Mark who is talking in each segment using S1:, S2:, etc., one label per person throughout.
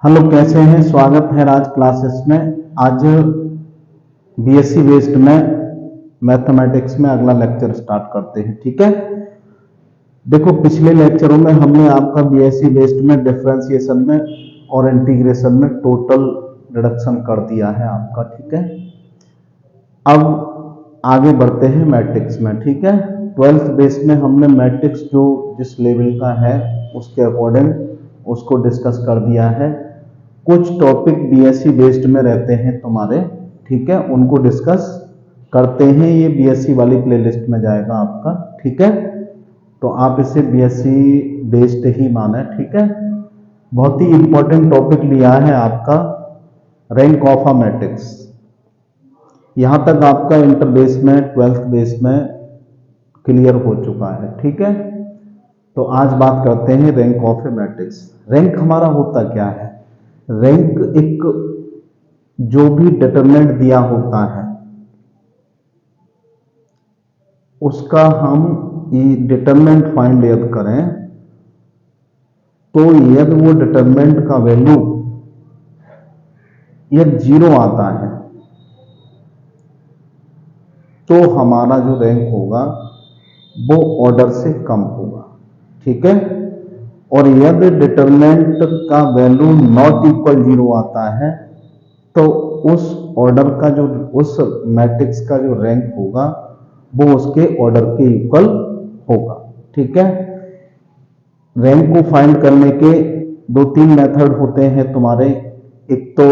S1: Hello, कैसे हैं? स्वागत है आज क्लासेस में। आज बीएससी बेस्ड में मैथमेटिक्स में अगला लेक्चर स्टार्ट करते हैं। ठीक है, देखो पिछले लेक्चरों में हमने आपका बीएससी बेस्ड में डिफरेंशिएशन में और इंटीग्रेशन में टोटल रिडक्शन कर दिया है आपका। ठीक है, अब आगे बढ़ते हैं मैट्रिक्स में। ठीक है, 12th बेस में हमने मैट्रिक्स जो जिस लेवल का है उसके अकॉर्डिंग उसको डिस्कस कर दिया है। कुछ टॉपिक बीएससी बेस्ड में रहते हैं तुम्हारे, ठीक है, उनको डिस्कस करते हैं। ये बीएससी वाली प्लेलिस्ट में जाएगा आपका। ठीक है, तो आप इसे बीएससी बेस्ड ही माने। ठीक है, बहुत ही इंपॉर्टेंट टॉपिक लिया है आपका रैंक ऑफ अ मैट्रिक्स। यहां तक आपका इंटर बेस में 12th बेस में क्लियर हो चुका है। ठीक है, तो आज बात करते हैं rank of A matrix. Rank हमारा होता क्या है? रैंक एक जो भी डिटरमिनेंट दिया होता है उसका हम डिटरमिनेंट फाइंड यदि करें तो यदि वो डिटरमिनेंट का वैल्यू यदि 0 आता है तो हमारा जो रैंक होगा वो ऑर्डर से कम होगा। ठीक है, और यदि डिटरमिनेंट का वैल्यू नॉट इक्वल 0 आता है तो उस ऑर्डर का जो उस मैट्रिक्स का जो रैंक होगा वो उसके ऑर्डर के इक्वल होगा। ठीक है, रैंक को फाइंड करने के दो तीन मेथड होते हैं तुम्हारे। एक तो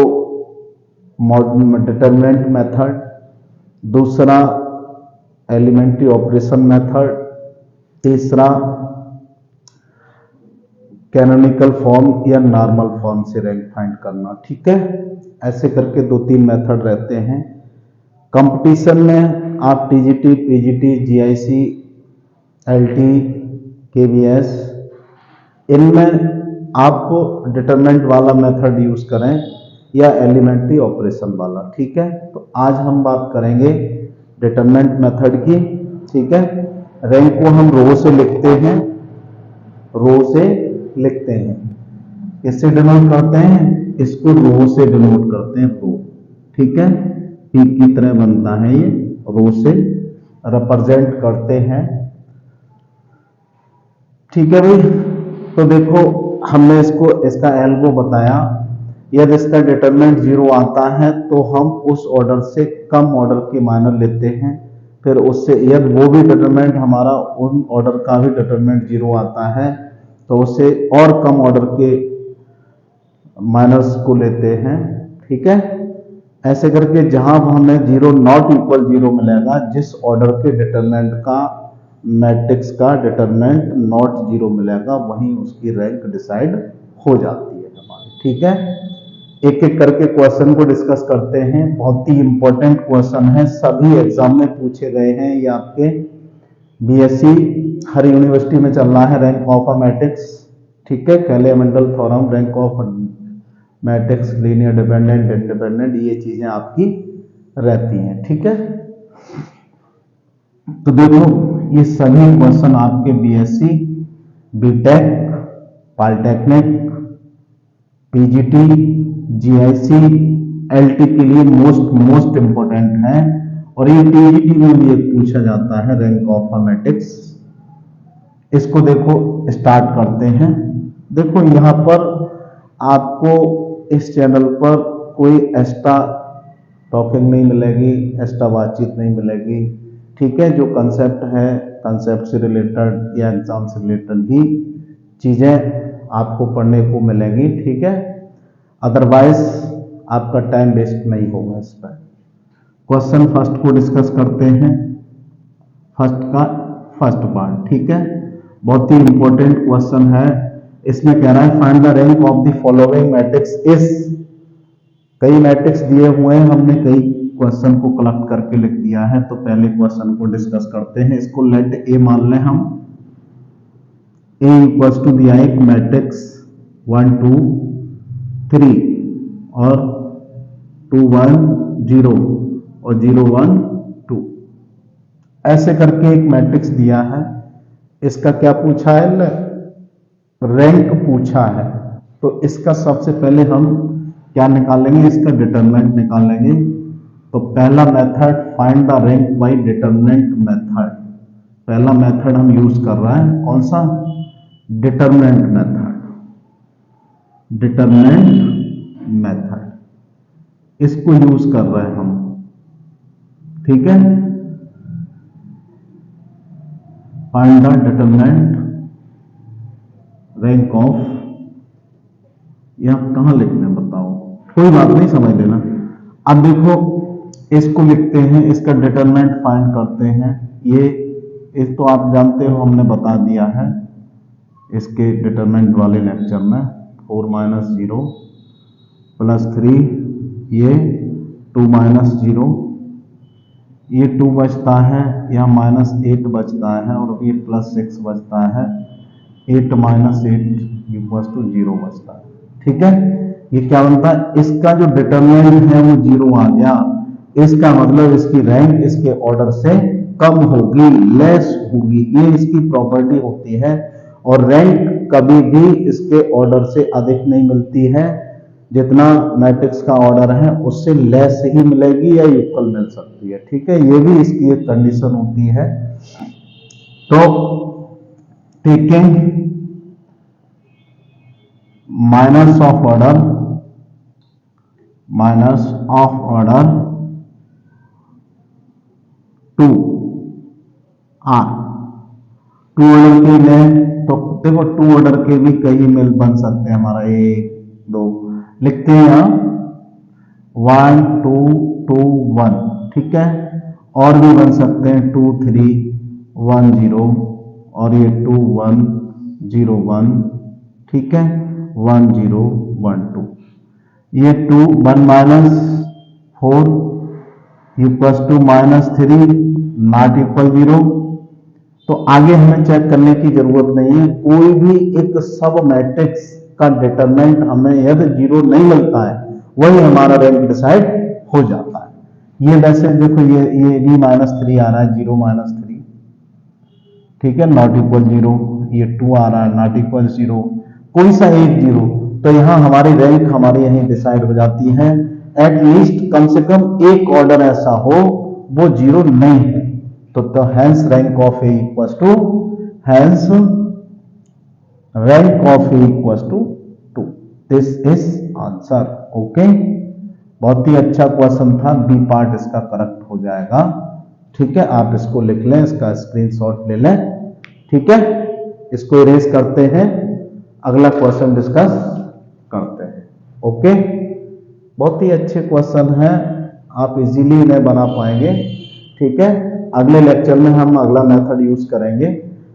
S1: डिटरमिनेंट मेथड, दूसरा एलिमेंट्री ऑपरेशन मेथड, तीसरा कैनोनिकल फॉर्म या नॉर्मल फॉर्म से रैंक फाइंड करना। ठीक है, ऐसे करके दो तीन मेथड रहते हैं। कंपटीशन में आप TGT, PGT, GIC, LT, KVS, इनमें आप डिटरमिनेंट वाला मेथड यूज करें या एलिमेंट्री ऑपरेशन वाला। ठीक है, तो आज हम बात करेंगे डिटरमिनेंट मेथड की। ठीक है, रैंक को हम रो से लिखते हैं, रो से लिखते हैं। किससे डिनोट करते हैं? इसको रो से डिनोट करते हैं, रो। ठीक है, पी की तरह बनता है ये, रो से रिप्रेजेंट करते हैं। ठीक है भाई, तो देखो हमने इसका एल्गो बताया। यदि इसका डिटरमिनेंट 0 आता है तो हम उस ऑर्डर से कम ऑर्डर के माइनर लेते हैं। फिर उससे यदि वो भी डिटरमिनेंट हमारा उन ऑर्डर का भी डिटरमिनेंट 0 आता है तो उससे और कम ऑर्डर के माइनर्स को लेते हैं। ठीक है, ऐसे करके जहां हमें 0 नॉट इक्वल 0 मिलेगा, जिस ऑर्डर के डिटरमिनेंट का मैट्रिक्स का डिटरमिनेंट नॉट 0 मिलेगा, वहीं उसकी रैंक डिसाइड हो जाती है हमारी। ठीक है, एक एक करके क्वेश्चन को डिस्कस करते हैं। बहुत ही इंपॉर्टेंट क्वेश्चन है, सभी एग्जाम में पूछे गए हैं। ये आपके बीएससी हर यूनिवर्सिटी में चल रहा है रैंक ऑफ अ मैट्रिक्स। ठीक है, Cayley Hamilton theorem, rank of matrix, linear dependent, independent, ये चीजें आपकी रहती हैं। ठीक है, तो देखो ये सभी क्वेश्चन आपके BSc, BTech, polytechnic, PGT, GIC, LT के लिए मोस्ट इंपॉर्टेंट है। और ये टीजीटी में भी एक पूछा जाता है रैंक ऑफ अ मैट्रिक्स। इसको देखो स्टार्ट करते हैं। देखो यहां पर आपको इस चैनल पर कोई एक्स्ट्रा टॉकिंग नहीं मिलेगी, एक्स्ट्रा बातचीत नहीं मिलेगी। ठीक है, जो कंसेप्ट है कंसेप्ट से रिलेटेड या एग्जाम से रिलेटेड ही चीजें आपको पढ़ने को मिलेंगी। ठीक है, अदरवाइज आपका टाइम वेस्ट नहीं होगा इस पर। क्वेश्चन फर्स्ट को डिस्कस करते हैं, फर्स्ट का फर्स्ट पार्ट। ठीक है, बहुत ही इंपॉर्टेंट क्वेश्चन है। इसमें कह रहा है find the rank of the following matrix is. कई मैट्रिक्स दिए हुए हैं, हमने कई क्वेश्चन को कलेक्ट करके लिख दिया है। तो पहले क्वेश्चन को डिस्कस करते हैं। इसको लेट ए मान लें हम। ए इक्वल्स टू दिया एक मैट्रिक्स 1 2 3 और 2 1 0 और 0 1 2, ऐसे करके एक मैट्रिक्स दिया है। इसका क्या पूछा है? रैंक पूछा है। तो इसका सबसे पहले हम क्या निकालेंगे, इसका डिटरमिनेंट निकालेंगे। तो पहला method find the rank by determinant method, पहला मेथड हम यूज कर रहे हैं कौन सा, डिटरमिनेंट मेथड, डिटरमिनेंट मेथड, इसको यूज कर रहे हैं हम, ठीक है। Find the determinant rank of, यह कहां लिखते हैं बताओ, कोई बात नहीं समझ लेना। अब देखो इसको लिखते हैं, इसका डिटरमिनेंट फाइंड करते हैं। ये इस तो आप जानते हो, हमने बता दिया है इसके डिटरमिनेंट वाले लेक्चर में, 4 - 0 + 3, ये 2 - 0, ये 2 बचता है, यह -8 बचता है, और ये +6 बचता है, 8 - 8 = 0 बचता है, ठीक है। ये क्या बनता है, इसका जो डिटरमिनेंट है वो 0 आ गया, इसका मतलब इसकी रैंक इसके ऑर्डर से कम होगी, लेस होगी, ये इसकी प्रॉपर्टी होती है। और रैंक कभी भी इसके ऑर्डर से अधिक नहीं मिलती है, जितना मैट्रिक्स का ऑर्डर है उससे लेस ही मिलेगी या इक्वल मिल सकती है, ठीक है। ये भी इसकी एक कंडीशन होती है। तो taking minors of order 2 are, 2 order के लिए, तो देखो 2 ऑर्डर के भी कई मेल बन सकते हैं हमारा, 1 2 लिखते हैं यहाँ, 1 2 2 1, ठीक है। और भी बन सकते हैं 2 3 1 0, और ये 2 1 0 1, ठीक है, 1 0 1 2, ये 2 1 - 4 = -3 नॉट इक्वल 0। तो आगे हमें चेक करने की जरूरत नहीं है, कोई भी एक सब मैट्रिक्स का डिटरमिनेंट हमें यदि 0 नहीं मिलता है, वही हमारा रैंक डिसाइड हो जाता है। ये वैसे देखो ये भी -3 आ रहा है, 0 - 3, ठीक है, नॉट इक्वल 0, ये 2 आ रहा है, नॉट इक्वल 0, कोई सा एक 0, तो यहां हमारी रैंक हमारी यहीं डिसाइड हो जाती है। एट लीस्ट कम से कम एक ऑर्डर ऐसा हो वो 0 नहीं है, तो hence rank of A equals to, hence rank of A equals to 2, this is answer. Okay, बहुत ही अच्छा क्वेश्चन था, बी पार्ट इसका करेक्ट हो जाएगा, ठीक है। आप इसको लिख लें, इसका स्क्रीनशॉट ले लें, ठीक है। इसको इरेज करते हैं, अगला क्वेश्चन डिस्कस करते हैं। ओके, बहुत ही अच्छे क्वेश्चन हैं, आप इजीली इन्हें बना पाएंगे, ठीक है। अगले लेक्चर में हम अगला मेथड यूज करेंगे,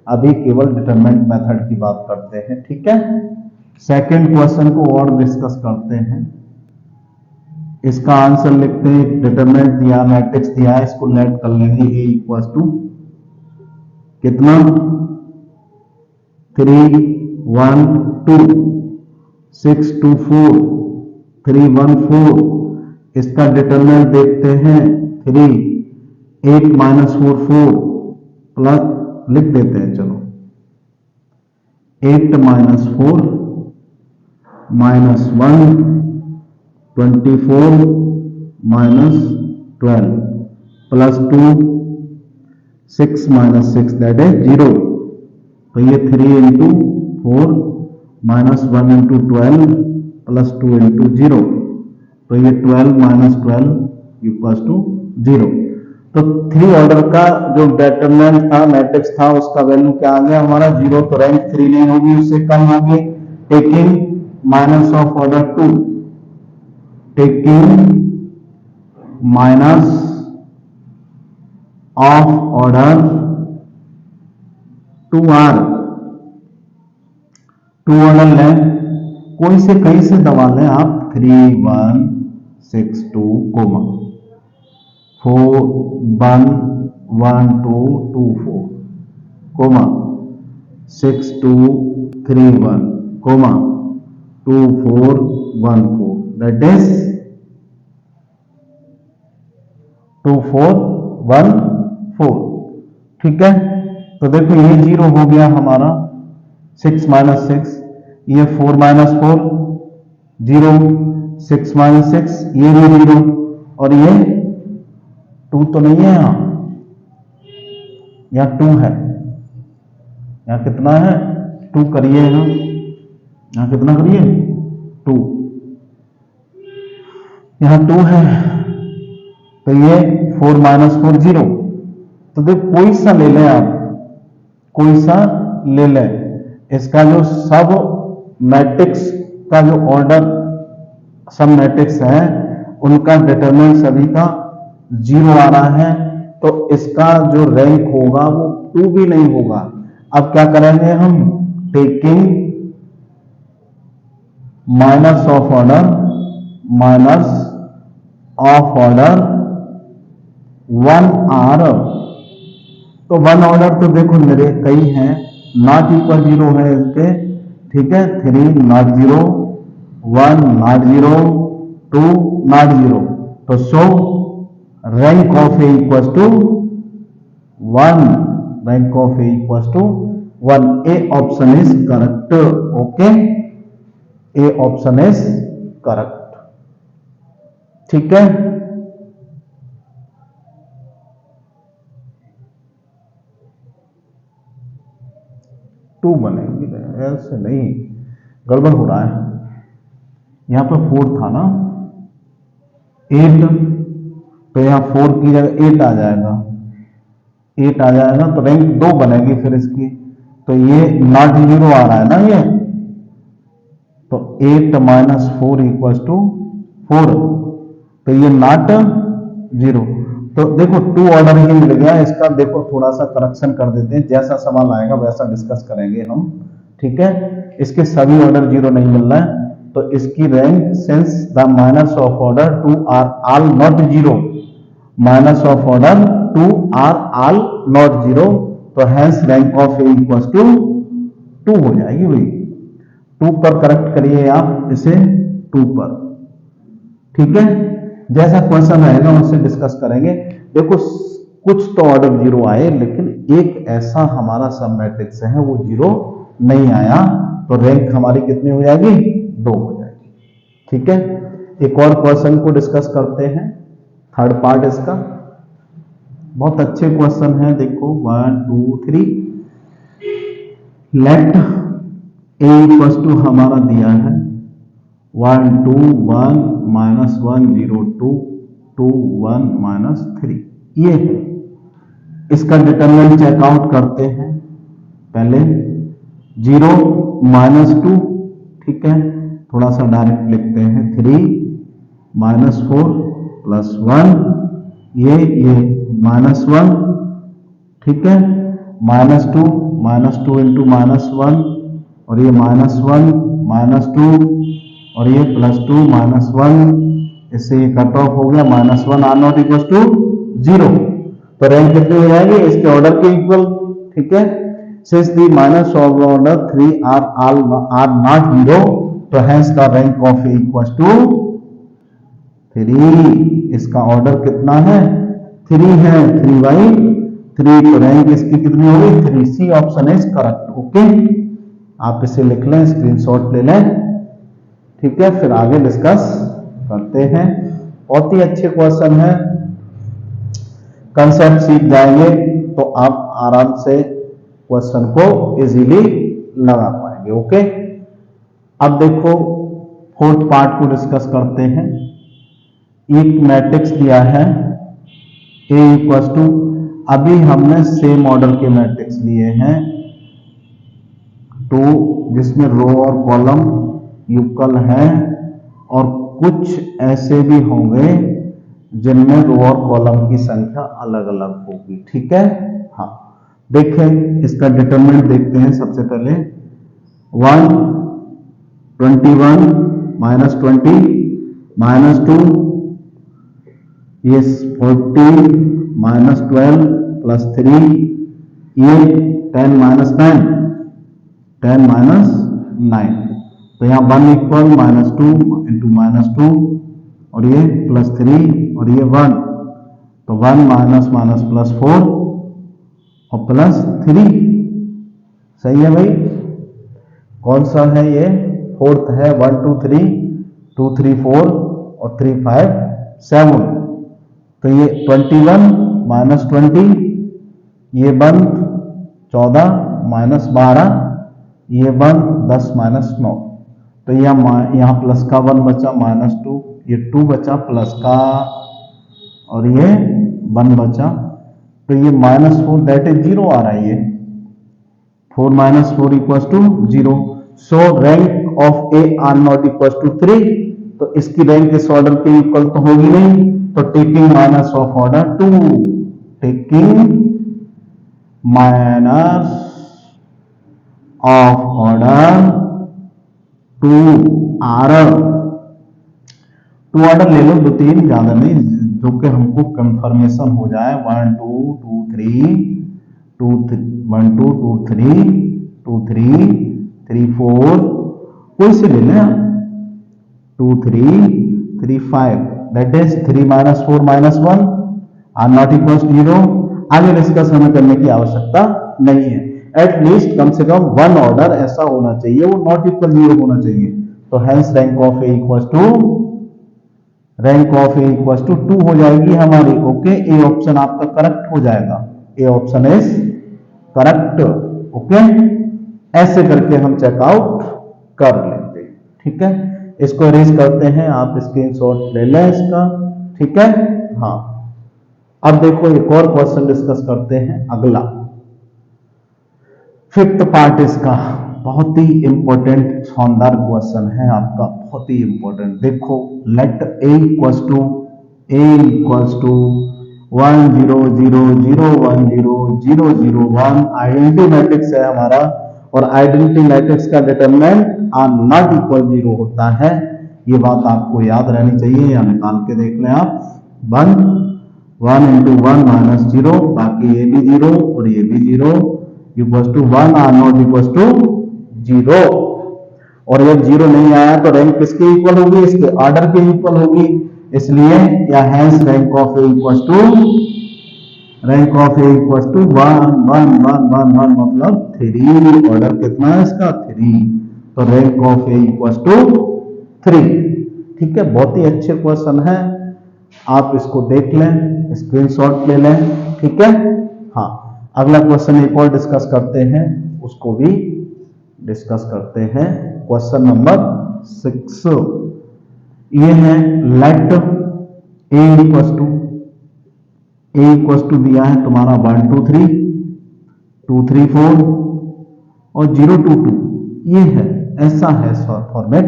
S1: अभी केवल डिटरमिनेंट मेथड की बात करते हैं, ठीक है। सेकंड क्वेश्चन को और डिस्कस करते हैं। इसका आंसर लिखते हैं, डिटरमिनेंट दिया, मैट्रिक्स दिया है, इसको लेट कर लेंगे, ए इक्वल्स टू कितना, 3 1 2 6 2 4 3 1 4, इसका डिटरमिनेंट देखते हैं, 3 8 - 4 4 प्लस लिख देते हैं, चलो 8 - 4 -1 24 - 12 प्लस 2 6 - 6 दैट इज 0। तो ये 3 × 4 -1 × 12 प्लस 2 × 0, तो ये 12 - 12 = 0। तो 3 ऑर्डर का जो डिटरमिनेंट था, मैट्रिक्स था, उसका वैल्यू क्या आ गया हमारा 0, तो रैंक 3 नहीं होगी, उससे कम होगी। Taking minors of order 2, taking minors of order 2R, 2 order लें, कोई से कहीं से दबा लें आप, 3 1 6 2 4 1 1 2 2 4 6 2 3 1 2 4 1 4, दैट इज 2 4 1 4, ठीक है। तो देखो ये 0 हो गया हमारा, 6 - 6, ये 4 माइनस 4 0, 6 माइनस 6 ये भी 0, और ये 2 तो नहीं है यहाँ 2 है, यहाँ कितना है 2 करिए, यहाँ कितना करिए 2, यहाँ 2 है, तो ये 4 माइनस 4 0। तो देखो कोई सा ले लें आप, कोई सा ले लें, इसका जो सब मैट्रिक्स का जो ऑर्डर सब मैट्रिक्स है उनका डिटरमिनेंट सभी का 0 आ रहा है, तो इसका जो रैंक होगा वो 2 भी नहीं होगा। अब क्या करेंगे हम, taking minors of order one are, तो 1 ऑर्डर तो देखो मेरे कई हैं, नॉट इक्वल 0 है इसके, ठीक है, 3 नॉट 0, 1 नॉट 0, 2 नॉट 0, तो so rank of A equals to 1, rank of A equals to 1, A option is correct. Okay, A option is correct, ठीक है। टू बनेगी, ऐसे नहीं, गड़बड़ हो रहा है, यहां पर 4 था ना 8, तो यहां 4 की जगह 8 आ जाएगा, 8 आ जाएगा, तो रैंक 2 बनेगी फिर इसकी, तो ये नॉट 0 आ रहा है ना ये, तो 8 माइनस 4 इक्वल्स टू 4, तो ये नॉट 0, तो देखो 2 ऑर्डर ही मिल गया इसका। देखो थोड़ा सा करेक्शन कर देते हैं, जैसा सवाल आएगा वैसा डिस्कस करेंगे हम, ठीक है। इसके सभी ऑर्डर 0 नहीं मिल रहा है, तो इसकी rank since the minors of order 2 are all not 0, minors of order 2 are all not 0, तो hence rank of A equals to 2 हो जाएगी भाई। 2 पर करेक्ट करिए आप इसे, 2 पर, ठीक है। जैसा क्वेश्चन आएगा उससे डिस्कस करेंगे। देखो कुछ तो ऑर्डर 0 आए, लेकिन एक ऐसा हमारा सब मैट्रिक्स है वो 0 नहीं आया, तो रैंक हमारी कितनी हो जाएगी, 2 हो जाएगी, ठीक है। एक और क्वेश्चन को डिस्कस करते हैं, थर्ड पार्ट इसका, बहुत अच्छे क्वेश्चन है। देखो 1 2 3, लेट ए इक्वल्स टू हमारा दिया है 1 2 1 माइनस 1 0 2 2 1 माइनस 3, ये है। इसका डिटरमिनेंट चेकआउट करते हैं, पहले 0 माइनस 2, ठीक है, थोड़ा सा डायरेक्ट लिखते हैं, 3 माइनस 4 प्लस 1, ये माइनस 1, ठीक है, माइनस 2 इंटू माइनस 1, और ये माइनस 1 माइनस 2, और ये प्लस 2 माइनस 1, इससे ये कट ऑफ हो गया, minors 1 are not equal to 0, तो रैंक कितनी हो जाएगी इसके ऑर्डर के इक्वल, ठीक है। Since the minors of order 3 are not 0, तो hence the rank of A equals to 3, इसका ऑर्डर कितना है 3 है, 3/3, तो रैंक इसकी कितनी होगी 3, C option is correct. Okay, आप इसे लिख लें, स्क्रीनशॉट ले लें, ठीक है, फिर आगे डिस्कस करते हैं। बहुत ही अच्छे क्वेश्चन है, कंसेप्ट सीख जाएंगे तो आप आराम से क्वेश्चन को इजीली लगा पाएंगे। ओके, अब देखो फोर्थ पार्ट को डिस्कस करते हैं। एक मैट्रिक्स दिया है ए इक्वल्स टू, अभी हमने सेम ऑर्डर के मैट्रिक्स लिए हैं 2, जिसमें रो और कॉलम इक्वल है, और कुछ ऐसे भी होंगे जिनमें रो और कॉलम की संख्या अलग अलग होगी, ठीक है। हाँ, देखें इसका डिटरमिनेंट देखते हैं। सबसे पहले 1 21 माइनस 20 माइनस 2, ये 40 माइनस 12 प्लस 3, ये 10 माइनस 9 10 माइनस 9, तो यहाँ 1 इक्वल माइनस 2 इंटू माइनस 2, और ये प्लस 3, और ये 1, तो 1 माइनस माइनस प्लस 4 और प्लस 3, सही है भाई। कौन सा है ये? फोर्थ है। 1 2 3, 2 3 4 और 3 5 7। तो ये 21 माइनस 20, ये बंद 14 माइनस 12, ये बंद 10 माइनस 9। तो यहाँ प्लस का 1 बचा, माइनस 2, ये 2 बचा प्लस का, और ये 1 बचा। तो ये -4 दैट इज 0 आ रहा है। ये 4 - 4 = 0। So rank of A are not equal to 3। तो इसकी रैंक इस ऑर्डर के इक्वल तो होगी नहीं, तो taking minors of order 2, taking minors of order 2 are. 2 order ले लो, 2-3 ज्यादा नहीं, जो कि हमको कंफर्मेशन हो जाए। 1 2 2 3 2 1 2 2 3 2 3 3 4, कोई से ले लें, 2 3 3 5, that is 3 - 4 - 1 are not equal 0। आगे डिस्कस हमें करने की आवश्यकता नहीं है। एटलीस्ट कम से कम 1 ऑर्डर ऐसा होना चाहिए, वो नॉट इक्वल 0 होना चाहिए। तो hence rank of A equal to 2 हो जाएगी हमारी। ओके, ए ऑप्शन आपका करेक्ट हो जाएगा। A option is correct. Okay, ऐसे करके हम चेकआउट कर लेते हैं। ठीक है, इसको अरेंज करते हैं, आप स्क्रीनशॉट ले लें इसका। ठीक है, हाँ। अब देखो एक और क्वेश्चन डिस्कस करते हैं, अगला 5th पार्ट इसका। बहुत ही इंपॉर्टेंट शानदार क्वेश्चन है आपका, बहुत ही इंपॉर्टेंट। देखो, let a equals to 1 0 0 0 1 0 0 0 1 identity matrix है हमारा, और आइडेंटिटी मैट्रिक्स का डिटरमिनेंट आर नॉट इक्वल 0 होता है। ये बात आपको याद रहनी चाहिए, या निकाल के देख लें आप। 1 × 1 - 0, बाकी ये भी 0 और ये भी 0 equal to 1 are not equal to 0। और जब 0 नहीं आया तो रैंक किसके इक्वल होगी? इसके ऑर्डर के इक्वल होगी। इसलिए या hence rank of A equal to 1 1 1 1 1 मतलब 3। ऑर्डर कितना है इसका? 3। तो rank of A equal to 3। ठीक है, बहुत ही अच्छे क्वेश्चन है, आप इसको देख लें, स्क्रीनशॉट ले लें। ठीक है, हाँ। अगला क्वेश्चन एक और डिस्कस करते हैं, उसको भी डिस्कस करते हैं। क्वेश्चन नंबर 6 ये है, लेट ए इक्वल टू दिया है तुम्हारा 1 2 3 2 3 4 और 0 2 2। ये है, ऐसा है फॉर्मेट।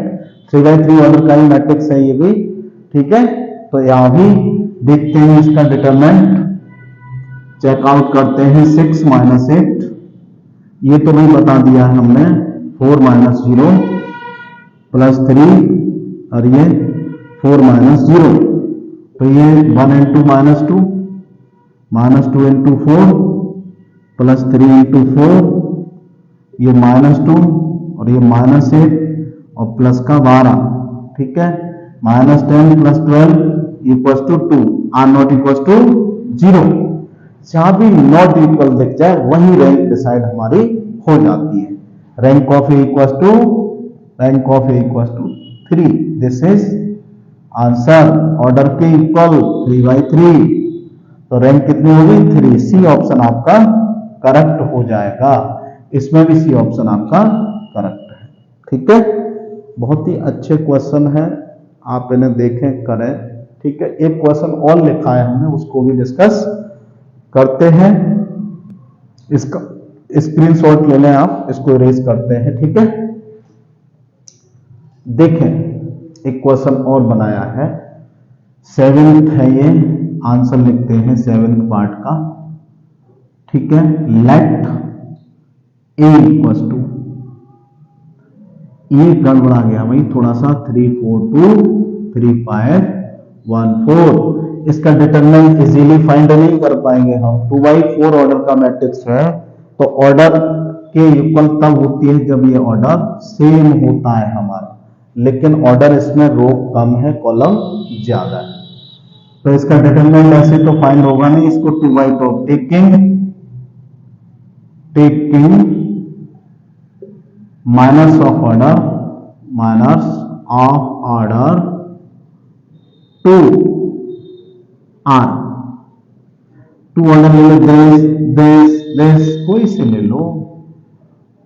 S1: 3x3 ऑर्डर का ही मैट्रिक्स है ये भी। ठीक है, तो यहां भी देखते हैं इसका डिटरमिनेंट, चेकआउट करते हैं। 6 - 8, ये तो नहीं बता दिया है हमने। 4 - 0 + 3 और ये 4 - 0, तो ये 1 × 2 - 2 -2 × 4 + 3 × 4, ये -2 और ये -8 और प्लस का 12। ठीक है, -10 + 12 = 2 आर नॉट इक्वल टू 0। जहां भी नॉट इक्वल दिख जाए वही रैंक डिसाइड हमारी हो जाती है। Rank of A equal to 3। This is answer. Order के इक्वल 3/3, तो रैंक कितनी होगी? 3। सी ऑप्शन आपका करेक्ट हो जाएगा। इसमें भी सी ऑप्शन आपका करेक्ट है। ठीक है, बहुत ही अच्छे क्वेश्चन है, आप इन्हें देखें, करें। ठीक है, एक क्वेश्चन और लिखा है हमने, उसको भी डिस्कस करते हैं। इसका स्क्रीनशॉट ले लें आप, इसको इरेज करते हैं। ठीक है, देखें, एक क्वेश्चन और बनाया है, 7th है ये, आंसर लिखते हैं 7th पार्ट का। ठीक है, लेट ए इक्वल टू, ये गड़बड़ा गया भाई थोड़ा सा, 3 4 2 3 5 1 4। इसका डिटरमिनेंट इजीली फाइंड नहीं कर पाएंगे हम। 2/4 ऑर्डर का मैट्रिक्स है, तो ऑर्डर के इक्वल तब होती है जब ये ऑर्डर सेम होता है हमारा, लेकिन ऑर्डर इसमें रो कम है, कॉलम ज्यादा है। तो इसका डिटरमिनेंट ऐसे तो फाइंड होगा नहीं। इसको 2/2 taking minors of order, minors of order 2 are, 2 order ले लो, दिस कोई से ले लो,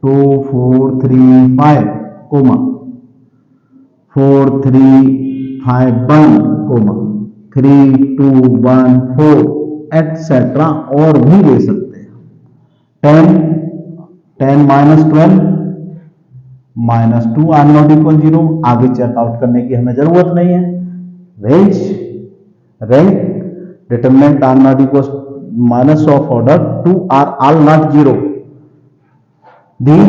S1: 2 4 3 5 कोमा 4 3 5 1 कोमा 3 2 1 4 एटसेट्रा, और भी ले सकते हैं। 10 minus 12 minus 2 are not equal 0, आगे चेकआउट करने की हमें जरूरत नहीं है। Rank determinant are not equal minus of order 2 are all not 0, दी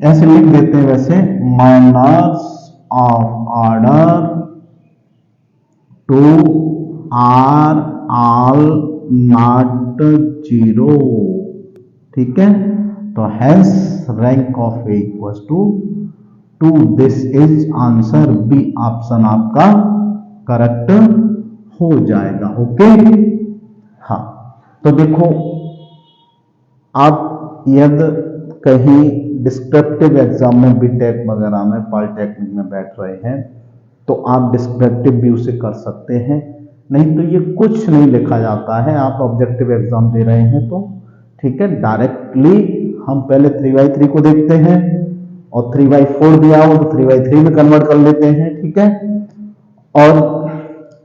S1: ऐसे लिख देते हैं वैसे, minus of order 2 are all not 0, ठीक है। तो hence rank of A equals to 2, this is answer B, option आपका करेक्ट हो जाएगा। ओके, हाँ, तो देखो आप यदि कहीं डिस्क्रिप्टिव एग्जाम में बीटेक वगैरह में पॉलिटेक्निक में बैठ रहे हैं तो आप डिस्क्रिप्टिव व्यू से कर सकते हैं, नहीं तो ये कुछ नहीं लिखा जाता है। आप ऑब्जेक्टिव एग्जाम दे रहे हैं तो ठीक है, डायरेक्टली हम पहले 3/3 को देखते हैं और 3/4 दिया हो तो 3/3 में कन्वर्ट कर लेते हैं, ठीक है, और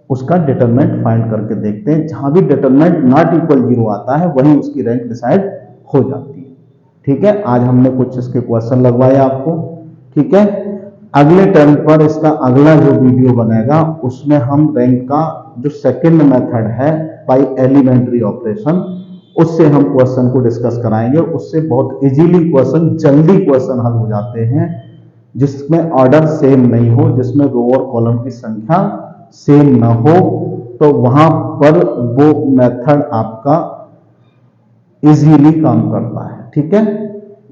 S1: उसका डिटरमिनेंट फाइंड करके देखते हैं। जहां भी डिटरमिनेंट नॉट इक्वल 0 आता है वहीं उसकी रैंक डिसाइड हो जाती है, ठीक है। आज हमने कुछ इसके क्वेश्चन लगवाए आपको, ठीक है। अगले टर्म पर इसका अगला जो वीडियो बनेगा उसमें हम रैंक का जो सेकंड मेथड है बाय एलिमेंट्री ऑपरेशन, उससे हम क्वेश्चन को डिस्कस कराएंगे। उससे बहुत इजीली क्वेश्चन, जल्दी क्वेश्चन हल हो जाते हैं, जिसमें ऑर्डर सेम नहीं हो, जिसमें रो और कॉलम की संख्या सेम ना हो, तो वहां पर वो मेथड आपका इजीली काम करता है, ठीक है।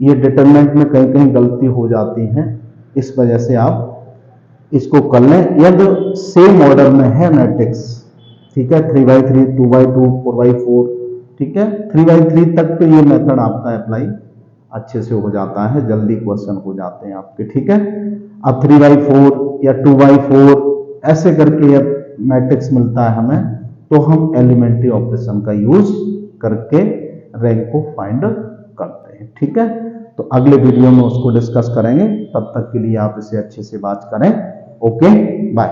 S1: ये डिटरमिनेंट में कहीं कहीं गलती हो जाती है, इस वजह से आप इसको कर लें। यदि सेम ऑर्डर में है मैट्रिक्स, ठीक है, 3/3 2/2 4/4, ठीक है, 3/3 तक तो ये मेथड आपका अप्लाई अच्छे से हो जाता है, जल्दी क्वेश्चन हो जाते हैं आपके, ठीक है। अब 3/4 या 2/4 ऐसे करके या मैट्रिक्स मिलता है हमें, तो हम एलिमेंट्री ऑपरेशन का यूज करके रैंक को फाइंड करते हैं, ठीक है। तो अगले वीडियो में उसको डिस्कस करेंगे, तब तक के लिए आप इसे अच्छे से बात करें। Okay, bye.